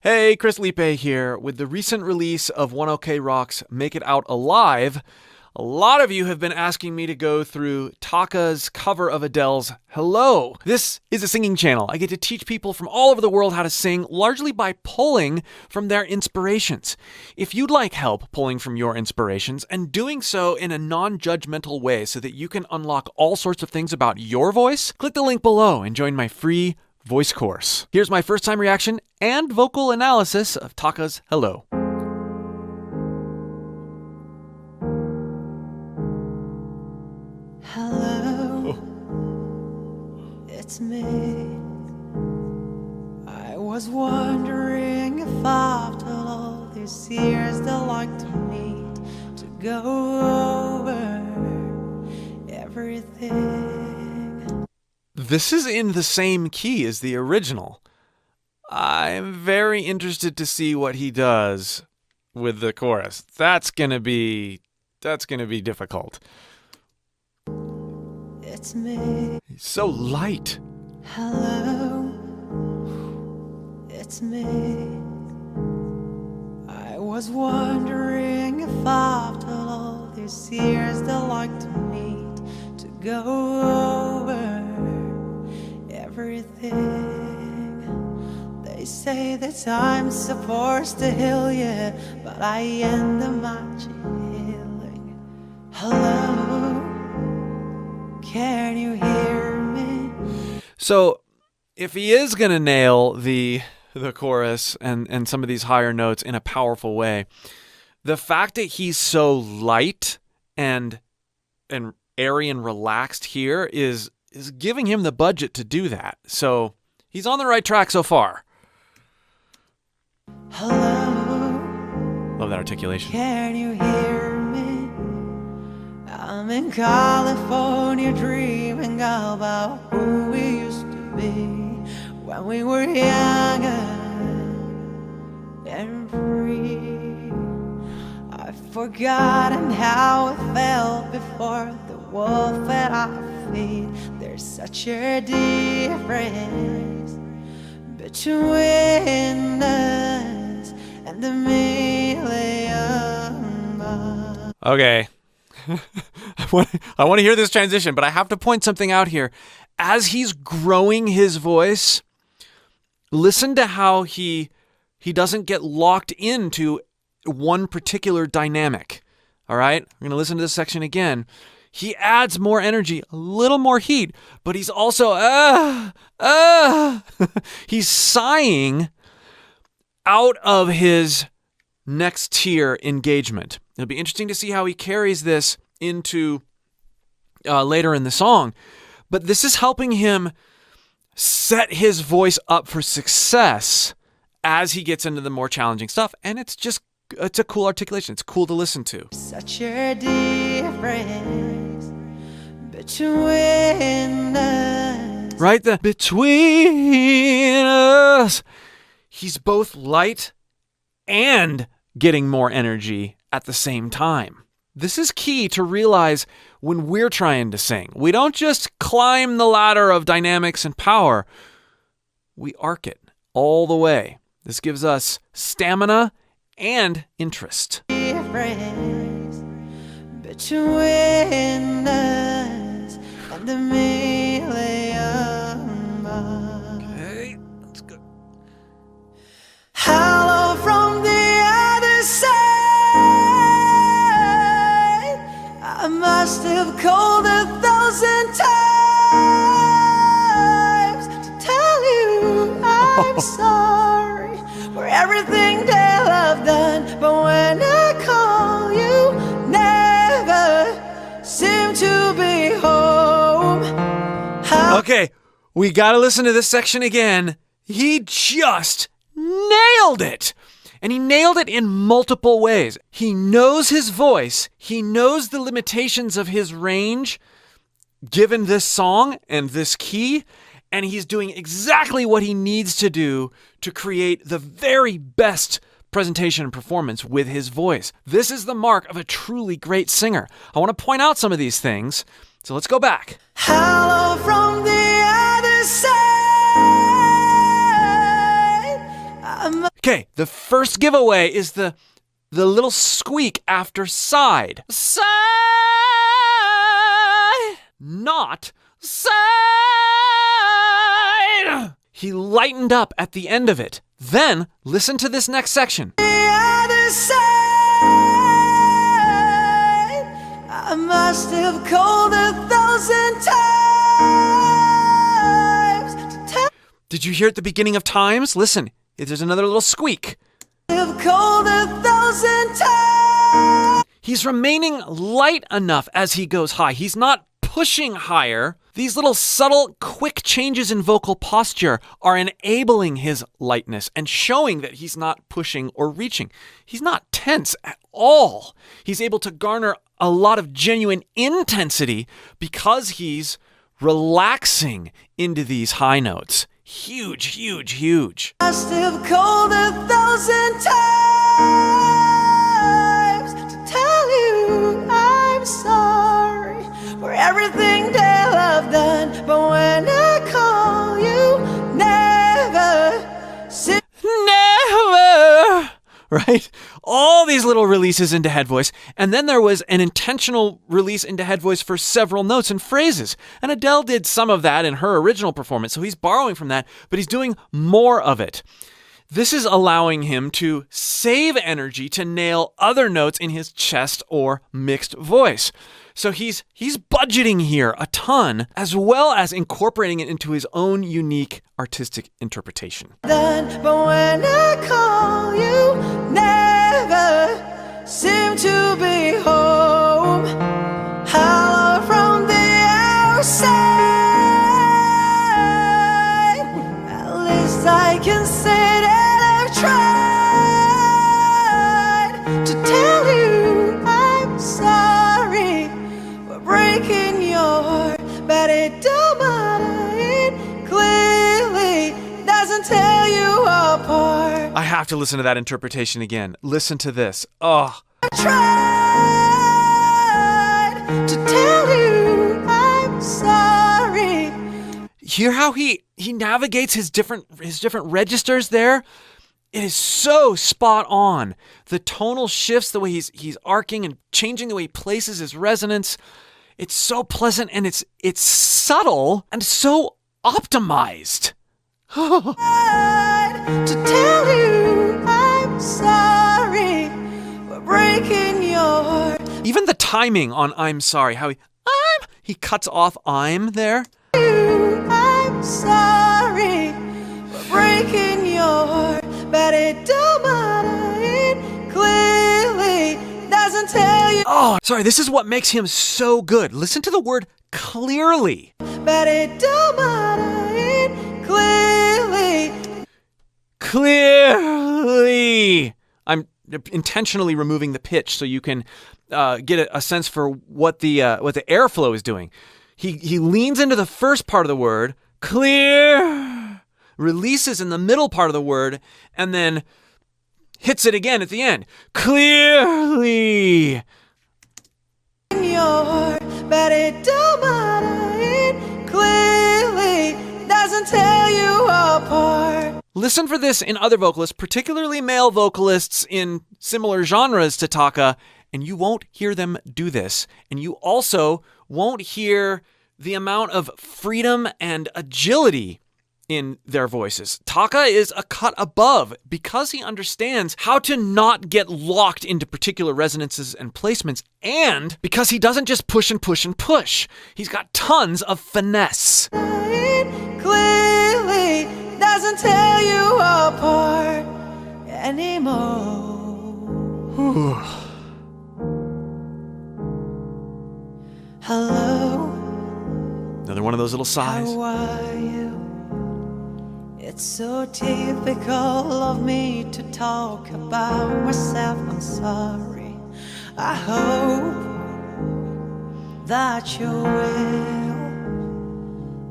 Hey, Chris Liepe here. With the recent release of One OK Rock's Make It Out Alive, a lot of you have been asking me to go through Taka's cover of Adele's Hello. This is a singing channel. I get to teach people from all over the world how to sing, largely by pulling from their inspirations. If you'd like help pulling from your inspirations and doing so in a non-judgmental way so that you can unlock all sorts of things about your voice, click the link below and join my free voice course. Here's my first-time reaction and vocal analysis of Taka's Hello. Hello, it's me. I was wondering if after all these years they'd like to meet to go over everything. This is in the same key as the original. I'm very interested to see what he does with the chorus. That's gonna be difficult. It's me. He's so light. Hello, it's me. I was wondering if after all these years they'd like to meet to go over everything. They say that I'm supposed to heal you, but I end up healing. Hello, can you hear me? So, if he is going to nail the chorus and some of these higher notes in a powerful way, the fact that he's so light and airy and relaxed here is giving him the budget to do that. So, he's on the right track so far. Hello, Love that articulation. can you hear me? I'm in California dreaming about who we used to be when we were younger and free. I've forgotten how it felt before the wolf at our feet. There's such a difference between us and a million miles. Okay. I want to hear this transition, but I have to point something out here. As he's growing his voice, listen to how he doesn't get locked into one particular dynamic. All right? We're going to listen to this section again. He adds more energy, a little more heat, but he's also, he's sighing out of his next tier engagement. It'll be interesting to see how he carries this into later in the song. But this is helping him set his voice up for success as he gets into the more challenging stuff. And it's a cool articulation. It's cool to listen to. Such a difference between us. Right? The between us. He's both light and getting more energy at the same time. This is key to realize when we're trying to sing. We don't just climb the ladder of dynamics and power. We arc it all the way. This gives us stamina and interest. Difference between us and a million miles. Okay, that's good. Hello from the other side. I must have called 1,000 times to tell you I'm sorry for everything that I've done. But when I call, you never seem to be home. Okay, we gotta listen to this section again. He just nailed it. And he nailed it in multiple ways. He knows his voice. He knows the limitations of his range given this song and this key. And he's doing exactly what he needs to do to create the very best presentation and performance with his voice. This is the mark of a truly great singer. I want to point out some of these things. So let's go back. Hello from the other side. Okay, the first giveaway is the little squeak after side. Side, not side. He lightened up at the end of it. Then, listen to this next section. The other side, I must have called 1,000 times to tell. Did you hear at the beginning of Times? Listen, there's another little squeak. I've called 1,000 times. He's remaining light enough as he goes high. He's not pushing higher. These little subtle, quick changes in vocal posture are enabling his lightness and showing that he's not pushing or reaching. He's not tense at all. He's able to garner a lot of genuine intensity because he's relaxing into these high notes. Huge, huge, huge. Must have called 1,000 times to tell you I'm sorry for everything that I've done. But when I call you, never say Never! Right? All these little releases into head voice. And then there was an intentional release into head voice for several notes and phrases. And Adele did some of that in her original performance, so he's borrowing from that, but he's doing more of it. This is allowing him to save energy to nail other notes in his chest or mixed voice. So he's budgeting here a ton, as well as incorporating it into his own unique artistic interpretation. done. But when I call you, never seem to be home. Hello from the outside. At least I can say that I've tried to tell you I'm sorry for breaking your heart, but it don't matter. It clearly doesn't tell you apart. I have to listen to that interpretation again. Listen to this. Oh, I tried to tell you I'm sorry. hear how he navigates his different registers there? It is so spot on. The tonal shifts, the way he's arcing and changing the way he places his resonance. It's so pleasant and it's subtle and so optimized. Tried to tell you I'm sorry for breaking your heart. Even the timing on I'm sorry, how he cuts off I'm there. I'm sorry for breaking your heart, but it don't matter. It clearly doesn't tell you. Oh, sorry, this is what makes him so good. Listen to the word clearly. But it don't matter. It Clearly. I'm intentionally removing the pitch so you can get a sense for what the airflow is doing. He leans into the first part of the word, clear, releases in the middle part of the word, and then hits it again at the end. Clearly. your heart, but it don't matter. It clearly doesn't tell you apart. Listen for this in other vocalists, particularly male vocalists in similar genres to Taka, and you won't hear them do this. And you also won't hear the amount of freedom and agility in their voices. Taka is a cut above because he understands how to not get locked into particular resonances and placements, and because he doesn't just push and push and push. He's got tons of finesse. It clearly doesn't tell you apart anymore. Hello, Another one of those little sighs. how are you? It's so typical of me to talk about myself. I'm sorry. I hope that you're well.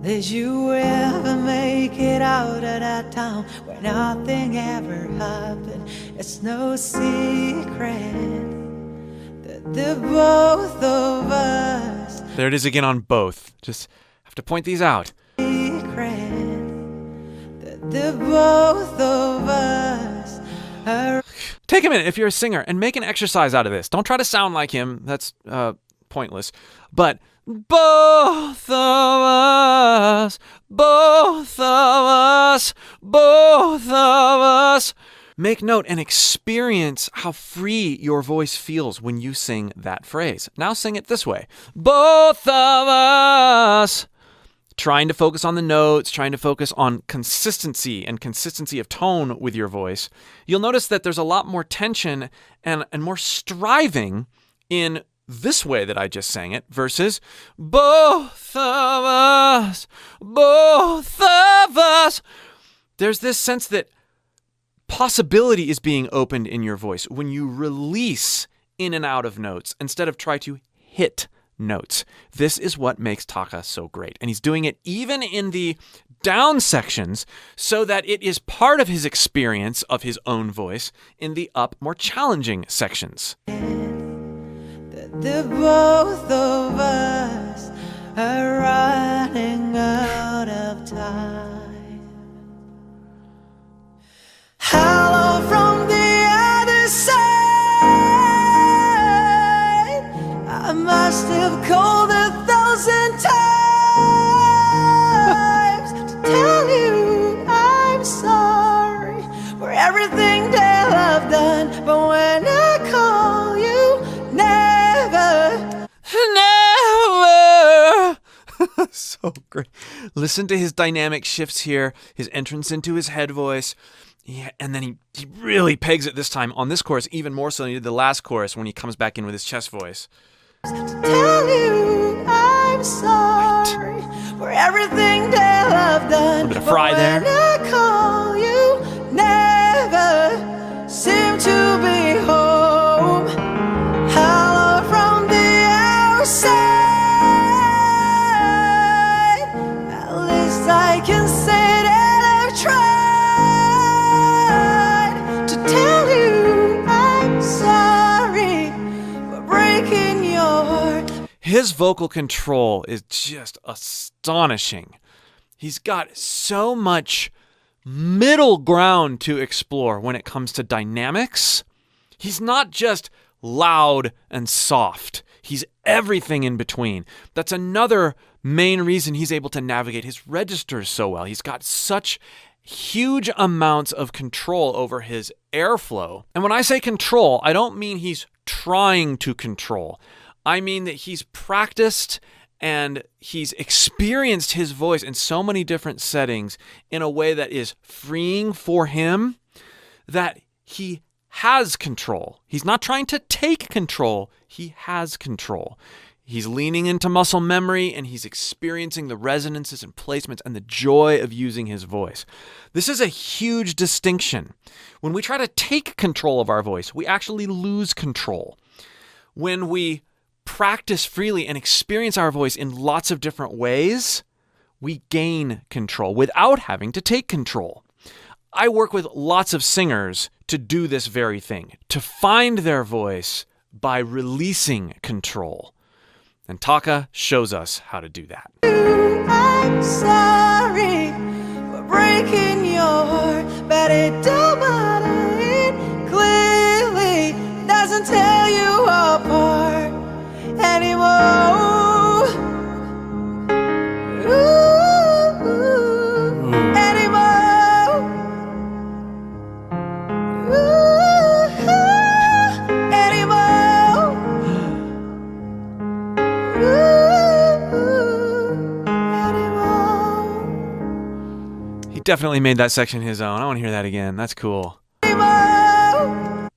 Did you ever make it out of that town where nothing ever happened? It's no secret that the both of us There it is again on both. Just have to point these out. secret that the both of us Take a minute if you're a singer and make an exercise out of this. Don't try to sound like him. That's pointless. But both of us, both of us, both of us. Make note and experience how free your voice feels when you sing that phrase. Now sing it this way. Both of us. Trying to focus on the notes, trying to focus on consistency and consistency of tone with your voice. You'll notice that there's a lot more tension and more striving in this way that I just sang it versus both of us, both of us. There's this sense that possibility is being opened in your voice when you release in and out of notes instead of try to hit notes. This is what makes Taka so great. And he's doing it even in the down sections so that it is part of his experience of his own voice in the up, more challenging sections. The both of us are running out of time. Hello from the other side. I must have called 1,000 times to tell you I'm sorry for everything that I've done. But when I call you, never. So great. Listen to his dynamic shifts here, his entrance into his head voice. Yeah, and then he really pegs it this time on this chorus, even more so than he did the last chorus when he comes back in with his chest voice. To tell you I'm sorry for everything that I've done. A bit of fry there. When I call you, never seem to be home. Hello from the outside. At least I can say that I've tried to tell you I'm sorry for breaking your heart. His vocal control is just astonishing. He's got so much middle ground to explore when it comes to dynamics. He's not just loud and soft. He's everything in between. That's another main reason he's able to navigate his registers so well. He's got such huge amounts of control over his airflow. And when I say control, I don't mean he's trying to control. I mean that he's practiced and he's experienced his voice in so many different settings in a way that is freeing for him that he has control. He's not trying to take control. He has control. He's leaning into muscle memory and he's experiencing the resonances and placements and the joy of using his voice. This is a huge distinction. When we try to take control of our voice, we actually lose control. When we practice freely and experience our voice in lots of different ways, we gain control without having to take control. I work with lots of singers to do this very thing, to find their voice by releasing control. And Taka shows us how to do that. I'm sorry for breaking your heart, but it don't matter. It clearly doesn't tear you apart anymore. Definitely made that section his own. I want to hear that again. That's cool. I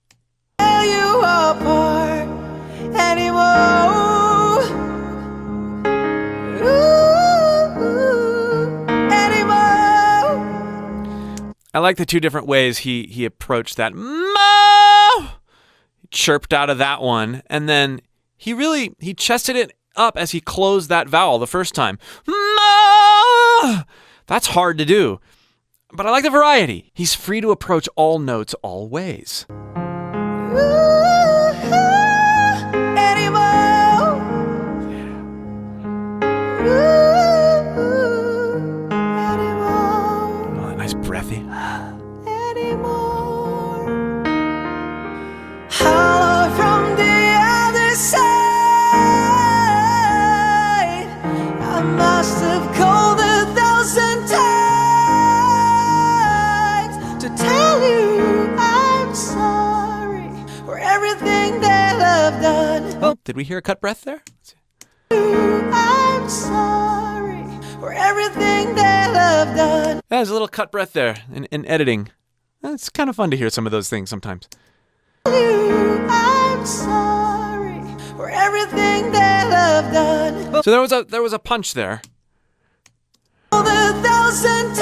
like the two different ways he approached that. He chirped out of that one, and then he chested it up as he closed that vowel the first time. That's hard to do. But I like the variety. He's free to approach all notes all ways. Oh, that nice breathy. did we hear a cut breath there? I'm sorry for everything that I've done. Yeah, there's a little cut breath there in editing. It's kind of fun to hear some of those things sometimes. I'm sorry for everything that I've done. But So there was a punch there. more than 1,000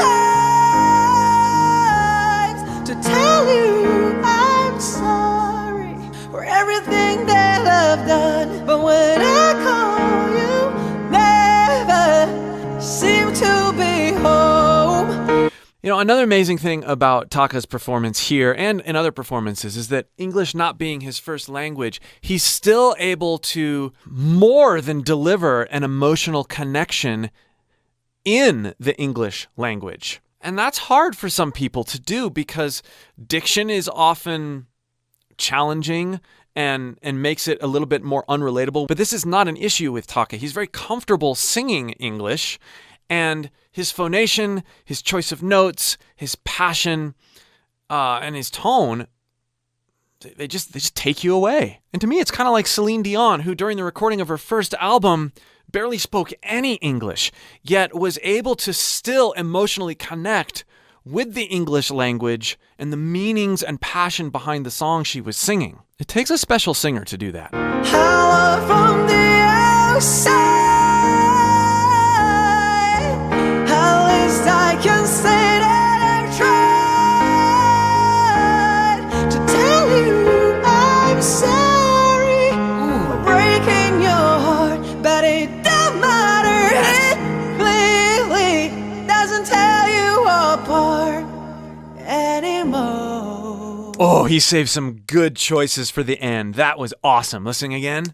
times to tell you I'm sorry for everything that I've done. But when I call you, never seem to be home. You know, another amazing thing about Taka's performance here and in other performances is that English not being his first language, he's still able to more than deliver an emotional connection in the English language. And that's hard for some people to do because diction is often challenging and makes it a little bit more unrelatable. But this is not an issue with Taka. He's very comfortable singing English, and his phonation, his choice of notes, his passion, and his tone, they just take you away. And to me, it's kind of like Celine Dion, who during the recording of her first album barely spoke any English, yet was able to still emotionally connect with the English language and the meanings and passion behind the song she was singing. It takes a special singer to do that. How from the outside, at least I can say that I've tried to tell you I'm sorry for breaking your heart, but it don't matter. It clearly doesn't tell you apart anymore. Oh, he saved some good choices for the end. That was awesome. Listening again.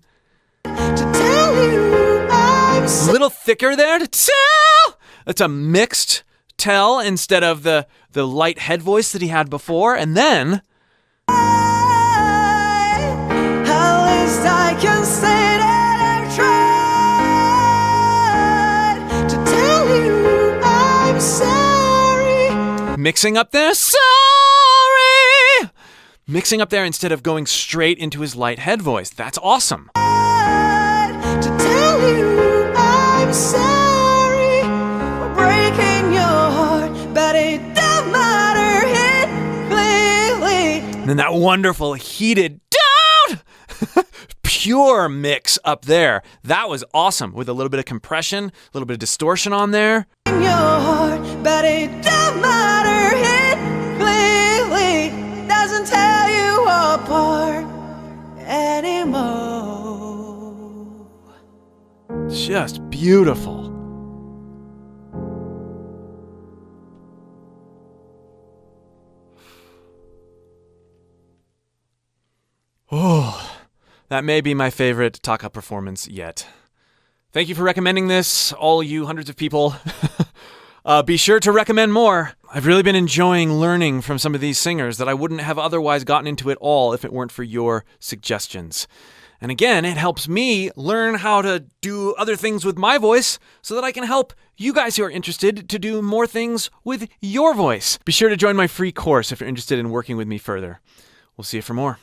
To tell you I'm A sorry. little thicker there to tell. That's a mixed tell instead of the light head voice that he had before. And then At least I can say that I've tried to tell you I'm sorry. mixing up there. Sorry. Mixing up there instead of going straight into his light head voice. That's awesome. To tell you I'm sorry for breaking your heart, but it don't matter. It clearly And then that wonderful heated down. Pure mix up there. That was awesome with a little bit of compression, a little bit of distortion on there. in your heart, but it don't matter. It clearly doesn't tell you apart anymore. Just beautiful. Oh, that may be my favorite Taka performance yet. Thank you for recommending this, all you hundreds of people. Be sure to recommend more. I've really been enjoying learning from some of these singers that I wouldn't have otherwise gotten into at all if it weren't for your suggestions. And again, it helps me learn how to do other things with my voice so that I can help you guys who are interested to do more things with your voice. Be sure to join my free course if you're interested in working with me further. We'll see you for more.